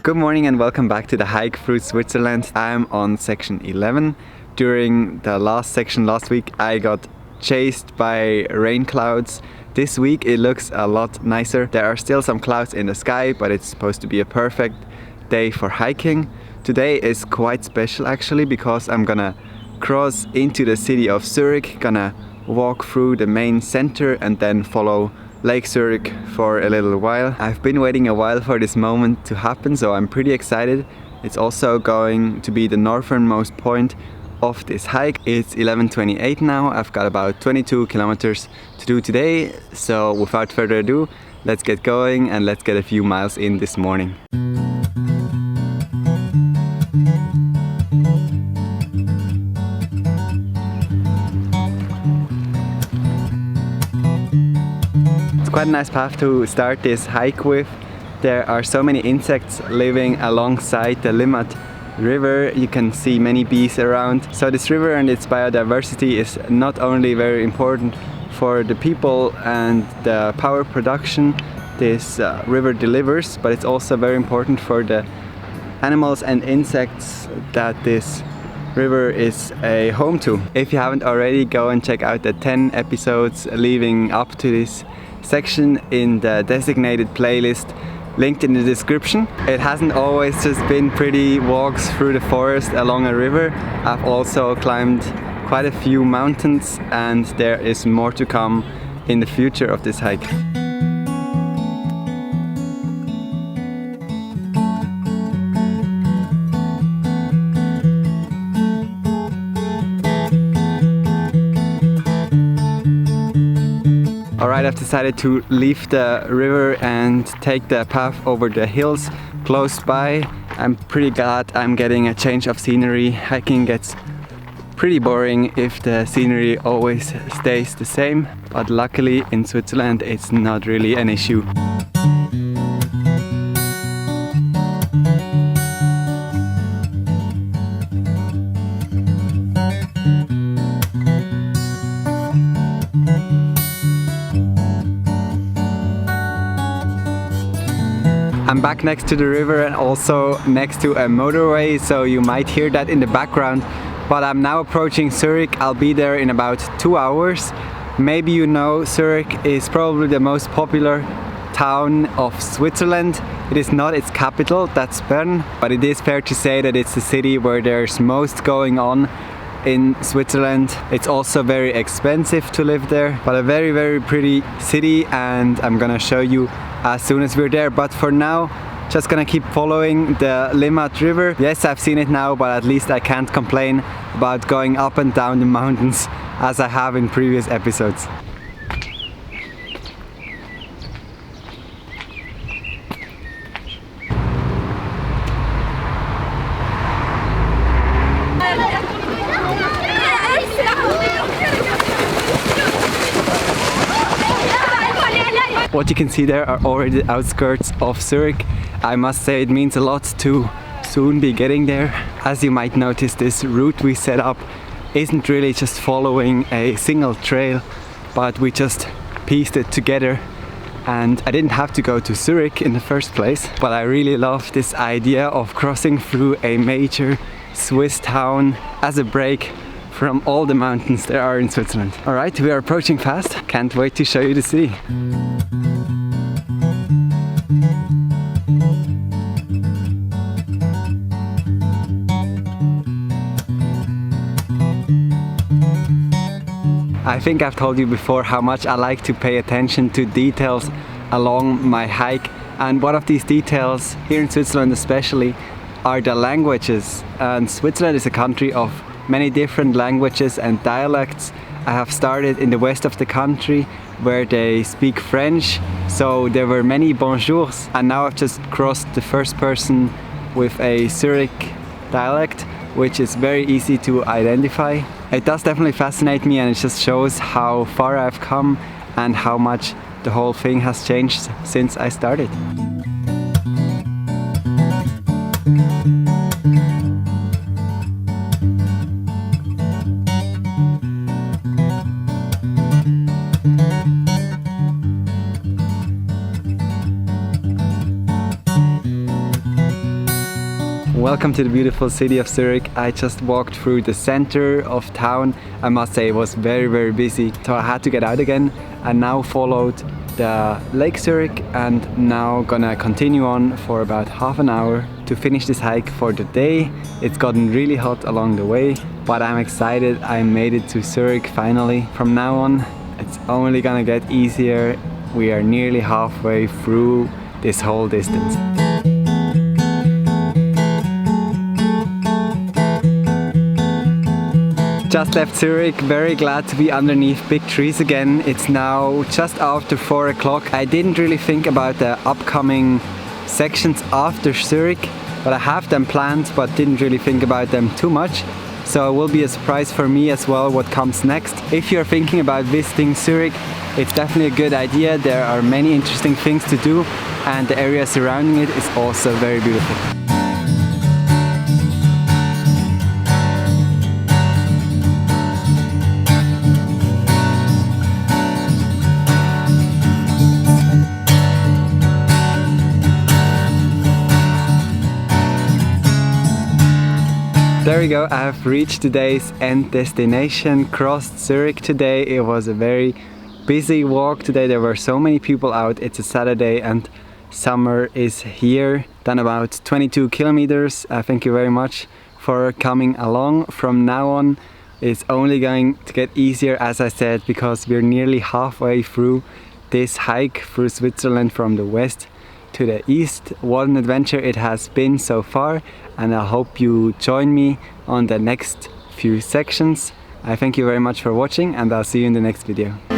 Good morning and welcome back to the hike through Switzerland. I'm on section 11. During the last section last week I got chased by rain clouds. This week it looks a lot nicer. There are still some clouds in the sky, but it's supposed to be a perfect day for hiking. Today is quite special actually because I'm gonna cross into the city of Zurich, gonna walk through the main center and then follow Lake Zurich for a little while. I've been waiting a while for this moment to happen, so I'm pretty excited. It's also going to be the northernmost point of this hike. It's 11:28 now. I've got about 22 kilometers to do today, so without further ado, let's get going and let's get a few miles in this morning. Quite a nice path to start this hike with. There are so many insects living alongside the Limmat river. You can see many bees around. So this river and its biodiversity is not only very important for the people and the power production this river delivers, but it's also very important for the animals and insects that this river is a home to. If you haven't already, go and check out the 10 episodes leading up to this section in the designated playlist linked in the description. It hasn't always just been pretty walks through the forest along a river. I've also climbed quite a few mountains and there is more to come in the future of this hike. Alright, I've decided to leave the river and take the path over the hills close by. I'm pretty glad I'm getting a change of scenery. Hiking gets pretty boring if the scenery always stays the same, but luckily in Switzerland it's not really an issue. I'm back next to the river and also next to a motorway, so you might hear that in the background. But I'm now approaching Zurich. I'll be there in about 2 hours. Maybe you know Zurich is probably the most popular town of Switzerland. It is not its capital, that's Bern, but it is fair to say that it's the city where there's most going on in Switzerland. It's also very expensive to live there, but a very, very pretty city, and I'm gonna show you as soon as we're there. But for now, just gonna keep following the Limmat river. Yes, I've seen it now, but at least I can't complain about going up and down the mountains as I have in previous episodes. What you can see there are already the outskirts of Zurich. I must say it means a lot to soon be getting there. As you might notice, this route we set up isn't really just following a single trail, but we just pieced it together. And I didn't have to go to Zurich in the first place, but I really love this idea of crossing through a major Swiss town as a break from all the mountains there are in Switzerland. Alright, we are approaching fast. Can't wait to show you the city. I think I've told you before how much I like to pay attention to details along my hike, and one of these details here in Switzerland especially are the languages. And Switzerland is a country of many different languages and dialects. I have started in the west of the country where they speak French, so there were many bonjours, and now I've just crossed the first person with a Zurich dialect, which is very easy to identify. It does definitely fascinate me, and it just shows how far I've come and how much the whole thing has changed since I started. Welcome to the beautiful city of Zurich. I just walked through the center of town. I must say it was very busy, so I had to get out again and now followed the Lake Zurich and now gonna continue on for about half an hour to finish this hike for the day. It's gotten really hot along the way, but I'm excited I made it to Zurich finally. From now on, it's only gonna get easier. We are nearly halfway through this whole distance. Just left Zurich, very glad to be underneath big trees again. It's now just after 4 o'clock. I didn't really think about the upcoming sections after Zurich, but I have them planned, but didn't really think about them too much. So it will be a surprise for me as well what comes next. If you're thinking about visiting Zurich, it's definitely a good idea. There are many interesting things to do and the area surrounding it is also very beautiful. There we go, I have reached today's end destination, crossed Zurich today. It was a very busy walk today. There were so many people out. It's a Saturday and summer is here. Done about 22 kilometers. Thank you very much for coming along. From now on, it's only going to get easier, as I said, because we're nearly halfway through this hike through Switzerland from the west to the east. What an adventure it has been so far, and I hope you join me on the next few sections. I thank you very much for watching and I'll see you in the next video.